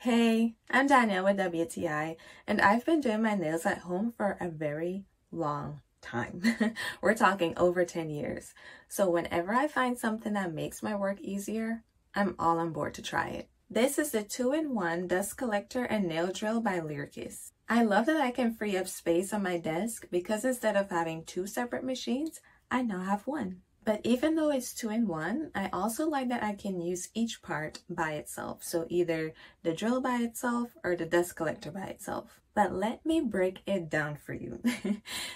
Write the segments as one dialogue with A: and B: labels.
A: Hey, I'm Danielle with WTI, and I've been doing my nails at home for a very long time. We're talking over 10 years. So whenever I find something that makes my work easier, I'm all on board to try it. This is the 2-in-1 dust collector and nail drill by LIERKISS. I love that I can free up space on my desk because instead of having two separate machines, I now have one. But even though it's 2-in-1, I also like that I can use each part by itself. So either the drill by itself or the dust collector by itself. But let me break it down for you.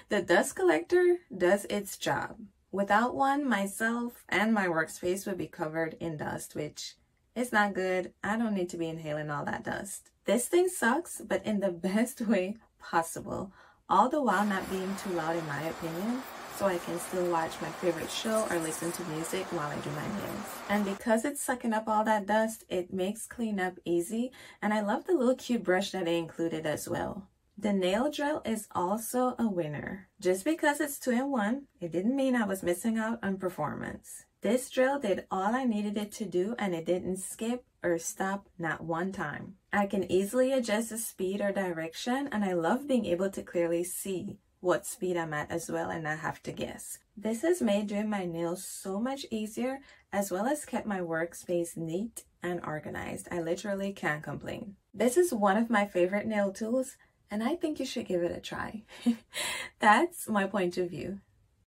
A: The dust collector does its job. Without one, myself and my workspace would be covered in dust, which is not good. I don't need to be inhaling all that dust. This thing sucks, but in the best way possible, all the while not being too loud in my opinion, so I can still watch my favorite show or listen to music while I do my nails. And because it's sucking up all that dust, it makes cleanup easy, and I love the little cute brush that they included as well. The nail drill is also a winner. Just because it's 2-in-1, it didn't mean I was missing out on performance. This drill did all I needed it to do, and it didn't skip or stop not one time. I can easily adjust the speed or direction, and I love being able to clearly see what speed I'm at as well and not have to guess. This has made doing my nails so much easier, as well as kept my workspace neat and organized. I literally can't complain. This is one of my favorite nail tools, and I think you should give it a try. That's my point of view.